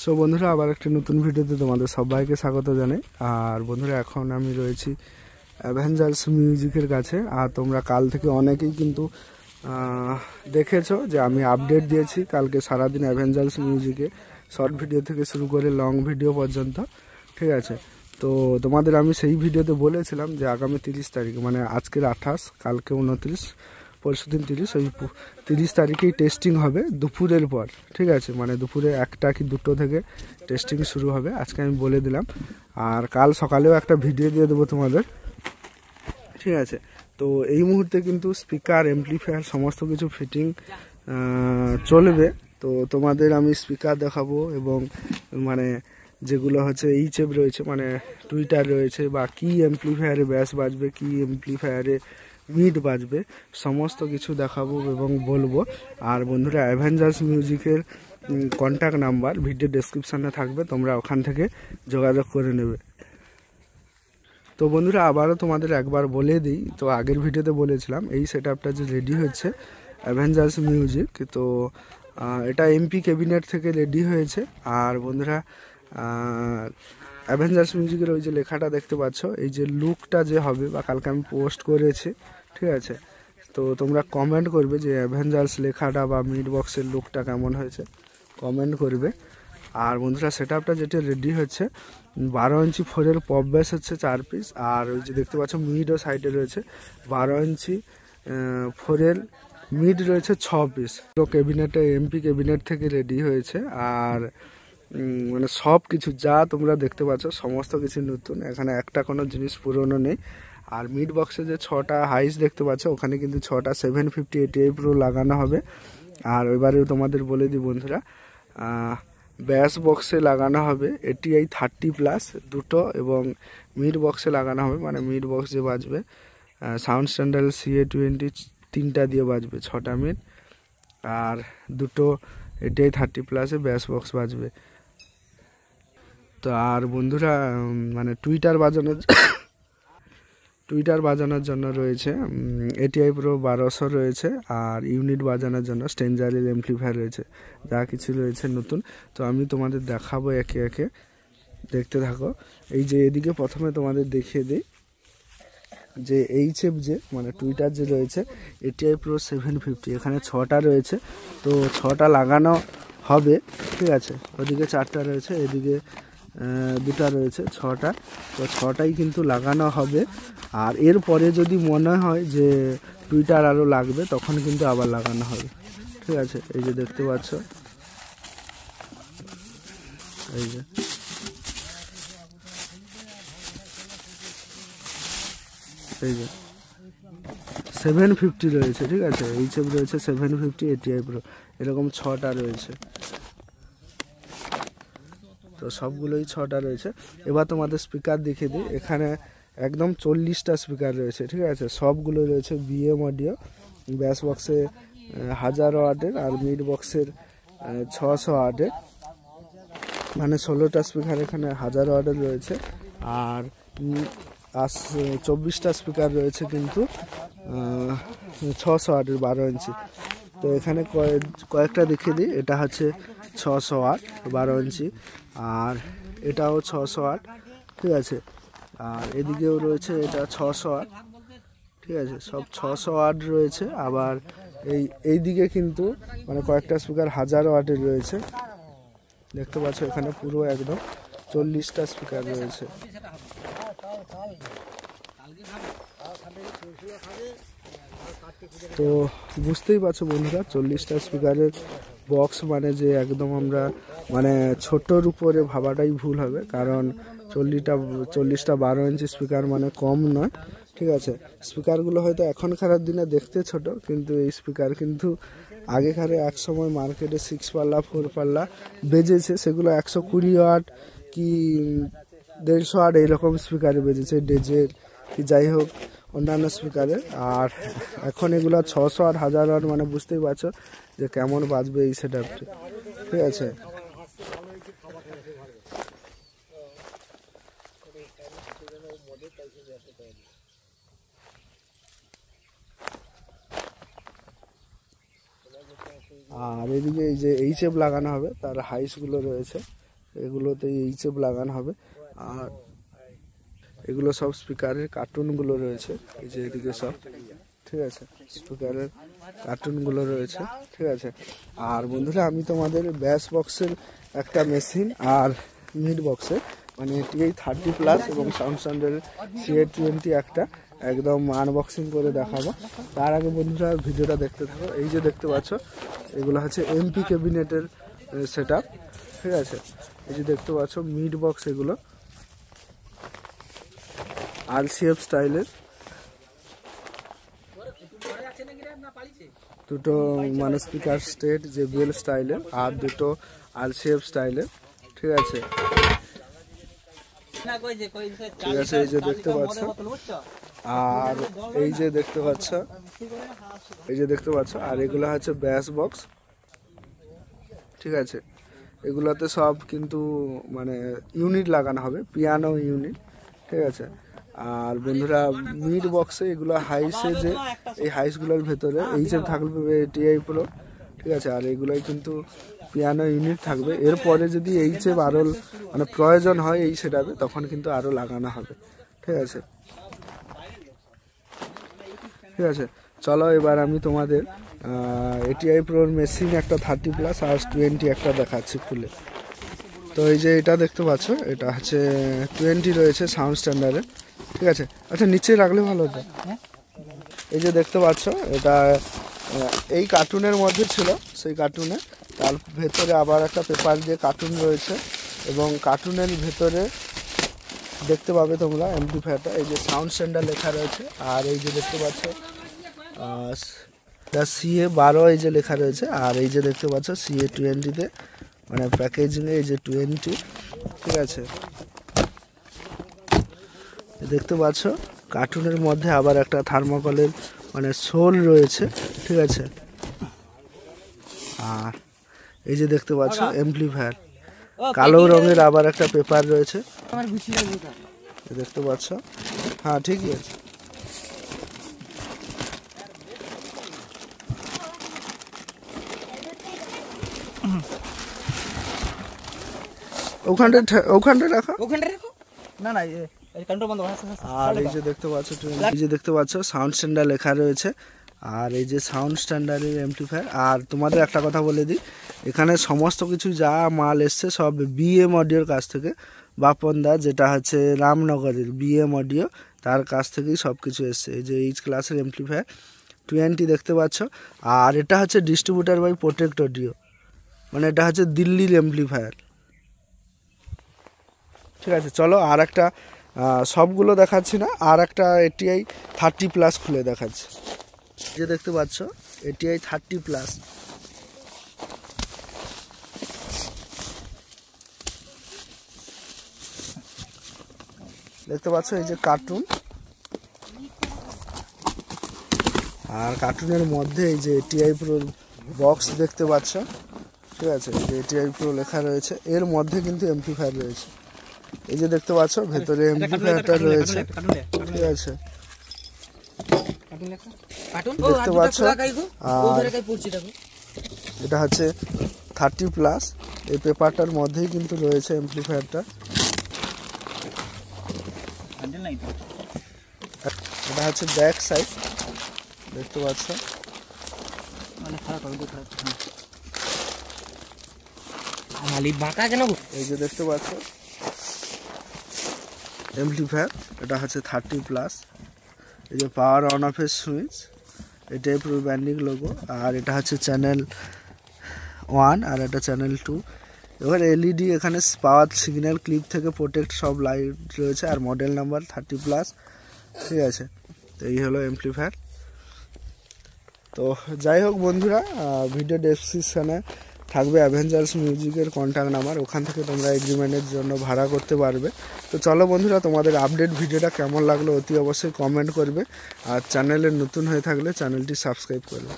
So বন্ধুরা, আবার একটা নতুন ভিডিওতে তোমাদের সবাইকে স্বাগত জানাই। আর বন্ধুরা, এখন আমি রয়েছি অ্যাভেঞ্জার্স মিউজিকের কাছে। আর তোমরা কাল থেকে অনেকেই কিন্তু দেখেছো যে আমি আপডেট দিয়েছি কালকে সারাদিন অ্যাভেঞ্জার্স মিউজিকে, শর্ট ভিডিও থেকে শুরু করে লং ভিডিও পর্যন্ত। ঠিক আছে, তো তোমাদের আমি সেই ভিডিওতে বলেছিলাম যে আগামী 30 তারিখ, মানে আজকের 28, কালকে 29, পরশুদিন 30, ওই 30 তারিখেই টেস্টিং হবে দুপুরের পর। ঠিক আছে, মানে দুপুরে 1টা কি 2টো থেকে টেস্টিং শুরু হবে, আজকে আমি বলে দিলাম। আর কাল সকালেও একটা ভিডিও দিয়ে দেবো তোমাদের। ঠিক আছে, তো এই মুহূর্তে কিন্তু স্পিকার, এমপ্লিফায়ার সমস্ত কিছু ফিটিং চলবে। তো তোমাদের আমি স্পিকার দেখাবো এবং মানে যেগুলো হচ্ছে এইচএফ রয়েছে, মানে টুইটার রয়েছে, বা কি এমপ্লিফায়ারে ব্যাস বাজবে, কি এমপ্লিফায়ারে মিড বাজবে, সমস্ত কিছু দেখাবো এবং বলবো। আর বন্ধুরা, অ্যাভেঞ্জার্স মিউজিকের কন্ট্যাক্ট নাম্বার ভিডিও ডেসক্রিপশানে থাকবে, তোমরা ওখান থেকে যোগাযোগ করে নেবে। তো বন্ধুরা, আবারও তোমাদের একবার বলে দিই, তো আগের ভিডিওতে বলেছিলাম এই সেটআপটা যে রেডি হচ্ছে অ্যাভেঞ্জার্স মিউজিক, তো এটা এমপি ক্যাবিনেট থেকে রেডি হয়েছে। আর বন্ধুরা, অ্যাভেঞ্জার্স মিউজিকের ওই যে লেখাটা দেখতে পাচ্ছ, এই যে লুকটা যে হবে, বা কালকে আমি পোস্ট করেছি, ঠিক আছে, তো তোমরা কমেন্ট করবে যে অ্যাভেঞ্জার্স লেখাটা বা মিড বক্সের লুকটা কেমন হয়েছে, কমেন্ট করবে। আর বন্ধুরা, সেটআপটা যেটা রেডি হচ্ছে 12 ইঞ্চি 4-এর পপ ব্যাস হচ্ছে 4 পিস। আর ওই যে দেখতে পাচ্ছ মিডও সাইডে রয়েছে 12 ইঞ্চি 4-এর মিড রয়েছে 6 পিস। তো ক্যাবিনেটে এমপি ক্যাবিনেট থেকে রেডি হয়েছে। আর মানে সব কিছু যা তোমরা দেখতে পাচ্ছ সমস্ত কিছু নতুন, এখানে একটা কোনো জিনিস পুরনো নেই। আর মিড বক্সে যে 6টা হাইস দেখতে পাচ্ছ, ওখানে কিন্তু 6টা 750 ATI প্রো লাগানো হবে। আর এবারেও তোমাদের বলে দিই বন্ধুরা, ব্যাস বক্সে লাগানো হবে ATI 30+ দুটো, এবং মিড বক্সে লাগানো হবে, মানে মিড বক্স যে বাজবে সাউন্ড স্ট্যান্ডার্ড CA20 3টা দিয়ে বাজবে 6টা মিড, আর দুটো ATI 30+-এ ব্যাস বক্স বাজবে। তো আর বন্ধুরা, মানে টুইটার বাজানোর জন্য রয়েছে ATI প্রো 1200 রয়েছে, আর ইউনিট বাজানোর জন্য স্টেঞ্জারের এমপ্লিফায়ার রয়েছে, যা কিছু রয়েছে নতুন। তো আমি তোমাদের দেখাবো একে একে, দেখতে থাকো। এই যে এদিকে প্রথমে তোমাদের দেখিয়ে দিই যে এইচএফ যে মানে টুইটার যে রয়েছে ATI প্রো 750, এখানে 6টা রয়েছে, তো 6টা লাগানো হবে। ঠিক আছে, ওদিকে 4টা রয়েছে, এদিকে 2টা রয়েছে, 6টা, তো 6টাই কিন্তু লাগানো হবে। আর এরপরে যদি মনে হয় যে টুইটার আরও লাগবে, তখন কিন্তু আবার লাগানো হবে। ঠিক আছে, এই যে দেখতে পাচ্ছ, এই যে এই যে 750 রয়েছে। ঠিক আছে, এইচএফ রয়েছে 750, ATI প্রো এরকম 6টা রয়েছে, তো সবগুলোই 6টা রয়েছে। এবার তোমাদের স্পিকার দেখিয়ে দিই, এখানে একদম 40টা স্পিকার রয়েছে। ঠিক আছে, সবগুলো রয়েছে BM অডিও, ব্যাস বক্সে 1000 ওয়াটের, আর মিড বক্সের 600 ওয়াটের, মানে 16টা স্পিকার এখানে 1000 ওয়াটের রয়েছে। আর 24টা স্পিকার রয়েছে কিন্তু 600 ওয়াটের 12 ইঞ্চি। তো এখানে কয়েকটা দেখিয়ে দিই, এটা হচ্ছে 600 ওয়াট 12 ইঞ্চি, আর এটাও 600 ওয়াট। ঠিক আছে, আর এদিকেও রয়েছে এটা 600 ওয়াট। ঠিক আছে, সব 600 ওয়াট রয়েছে। আবার এই দিকে কিন্তু মানে কয়েকটা স্পিকার 1000 ওয়াটের রয়েছে, দেখতে পাচ্ছ, এখানে পুরো একদম 40টা স্পিকার রয়েছে। তো বুঝতেই পারছো বন্ধুরা, 40টা স্পিকারের বক্স মানে যে একদম আমরা মানে ছোটোর উপরে ভাবাটাই ভুল হবে, কারণ 40টা 12 ইঞ্চি স্পিকার মানে কম নয়। ঠিক আছে, স্পিকারগুলো হয়তো এখনকার দিনে দেখতে ছোট, কিন্তু এই স্পিকার কিন্তু আগেকারে এক সময় মার্কেটে 6 পাল্লা 4 পাল্লা বেজেছে, সেগুলো 120 ওয়াট কি 150 ওয়াট এইরকম স্পিকারে বেজেছে, ডেজের কি যাই হোক অন্যান্য স্পিকারে। আর এখন এগুলো 600 আর 1000 ওয়াট, মানে বুঝতেই পারছো যে কেমন বাজবে এই সেটআপটি। ঠিক আছে, আর এদিকে এই যে এইচএফ লাগানো হবে, তার হাইসগুলো রয়েছে, এগুলোতে এইচএফ লাগানো হবে। আর এগুলো সব স্পিকারের কার্টুনগুলো রয়েছে, এই যে এদিকে সব, ঠিক আছে, স্পিকারের কার্টুনগুলো রয়েছে, ঠিক আছে। আর বন্ধুরা আমি তোমাদের ব্যাস বক্সের একটা মেশিন আর মিড বক্সের মানে TI-30+ এবং সাউন্ড স্ট্যান্ডার্ডের CA-20 একটা একদম আনবক্সিং করে দেখাবো। তার আগে বন্ধুরা ভিডিওটা দেখতে থাকো। এই যে দেখতে পাচ্ছ এগুলো হচ্ছে MP ক্যাবিনেটের সেটআপ, ঠিক আছে। এই যে দেখতে পাচ্ছ মিড বক্স, এগুলো RCF স্টাইলের, দুটো মানে স্পিকার স্টেট JBL স্টাইলের আর দুটো RCF স্টাইলের, ঠিক আছে, ঠিক আছে। এই যে দেখতে পাচ্ছ, আর এই যে দেখতে পাচ্ছ, এই যে দেখতে পাচ্ছ, আর এগুলো হচ্ছে ব্যাস বক্স, ঠিক আছে। এগুলোতে সব কিন্তু মানে ইউনিট লাগানো হবে, পিয়ানো ইউনিট, ঠিক আছে। আর বন্ধুরা মিড বক্সে এগুলো হাইসে, যে এই হাইসগুলোর ভেতরে এইচএফ থাকবে TI Pro, ঠিক আছে। আর এগুলোই কিন্তু পিয়ানো ইউনিট থাকবে। এরপরে যদি এইচএফ আরও মানে প্রয়োজন হয় এই সেটাতে, তখন কিন্তু আরও লাগানো হবে, ঠিক আছে, ঠিক আছে। চলো এবার আমি তোমাদের TI Pro মেশিন একটা 30+ আর 20 একটা দেখাচ্ছি খুলে। তো এই যে এটা দেখতে পাচ্ছ, এটা হচ্ছে 20 রয়েছে সাউন্ড স্ট্যান্ডার্ডের, ঠিক আছে। আচ্ছা নিচে রাখলে ভালো হতো। এই যে দেখতে পাচ্ছ এটা এই কার্টুনের মধ্যে ছিল, সেই কার্টুনে তার ভেতরে আবার একটা পেপার দিয়ে কার্টুন রয়েছে, এবং কার্টুনের ভেতরে দেখতে পাবে তোমরা অ্যাম্পলিফায়ারটা, এই যে সাউন্ড স্ট্যান্ডার্ড লেখা রয়েছে। আর এই যে দেখতে পাচ্ছ CA-12 এই যে লেখা রয়েছে। আর এই যে দেখতে পাচ্ছ CA-20 মানে প্যাকেজিংয়ে এই যে 20, ঠিক আছে। দেখতে পাচ্ছ কার্টুনের মধ্যে আবার একটা থার্মোকলের মানে সোল রয়েছে, ঠিক আছে। আর এই যে দেখতে পাচ্ছ অ্যাম্পলিফায়ার, কালো রঙের আবার একটা পেপার রয়েছে, দেখতে পাচ্ছ। হ্যাঁ ঠিকই আছে। ওখানটা রাখো, না না আর এই যে দেখতে পাচ্ছ, এই যে দেখতে পাচ্ছ সাউন্ড স্ট্যান্ডার্ড লেখা রয়েছে। আর এই যে সাউন্ড স্ট্যান্ডার্ডের অ্যাম্পলিফায়ার। আর তোমাদের একটা কথা বলে দিই, এখানে সমস্ত কিছু যা মাল এসছে সব BM অডিওর কাছ থেকে, বাপনদা যেটা হচ্ছে রামনগরের BM অডিও, তার কাছ থেকেই সব কিছু এসছে। এই যে এইচ ক্লাসের অ্যাম্পলিফায়ার 20 দেখতে পাচ্ছ। আর এটা হচ্ছে ডিস্ট্রিবিউটার বাই প্রোটেক্ট অডিও, মানে এটা হচ্ছে দিল্লির অ্যাম্পলিফায়ার, ঠিক আছে। চলো আর একটা সবগুলো দেখাচ্ছি না, আর একটা TI-30+ খুলে দেখাচ্ছি। যে দেখতে পাচ্ছ TI-30+, দেখতে পাচ্ছ এই যে কার্টুন, আর কার্টুনের মধ্যে এই যে TI Pro বক্স দেখতে পাচ্ছ, ঠিক আছে। যে TI Pro লেখা রয়েছে, এর মধ্যে কিন্তু অ্যাম্পলিফায়ার রয়েছে। এই যে দেখতে পাচ্ছ ভেতরে অ্যাম্পলিফায়ারটা রয়েছে, ঠিক আছে, দেখতে পাচ্ছ। আর এটা হচ্ছে 30+, এই পেপারটার মধ্যেই কিন্তু রয়েছে অ্যাম্পলিফায়ারটা। এটা হচ্ছে ব্যাক সাইড, দেখতে পাচ্ছ। এই যে দেখতে পাচ্ছ অ্যাম্পলিফায়ার, এটা হচ্ছে 30+। এই যে পাওয়ার অন অফের সুইচ, এটাই পুরো ব্র্যান্ডিং লোগো। আর এটা হচ্ছে চ্যানেল 1 আর এটা চ্যানেল 2। এবার LED এখানে পাওয়ার সিগন্যাল ক্লিপ থেকে প্রোটেক্ট সব লাইট রয়েছে, আর মডেল নাম্বার 30+, ঠিক আছে। তো এই হলো অ্যাম্পলিফায়ার। তো যাই হোক বন্ধুরা, ভিডিও ডেসক্রিপশানে থাকবে অ্যাভেঞ্জার্স মিউজিকের কন্ট্যাক্ট নাম্বার, ওখান থেকে তোমরা এগ্রিমেন্টের জন্য ভাড়া করতে পারবে। তো চলো বন্ধুরা, তোমাদের আপডেট ভিডিওটা কেমন লাগলো অতি অবশ্যই কমেন্ট করবে, আর চ্যানেলে নতুন হয়ে থাকলে চ্যানেলটি সাবস্ক্রাইব করবে।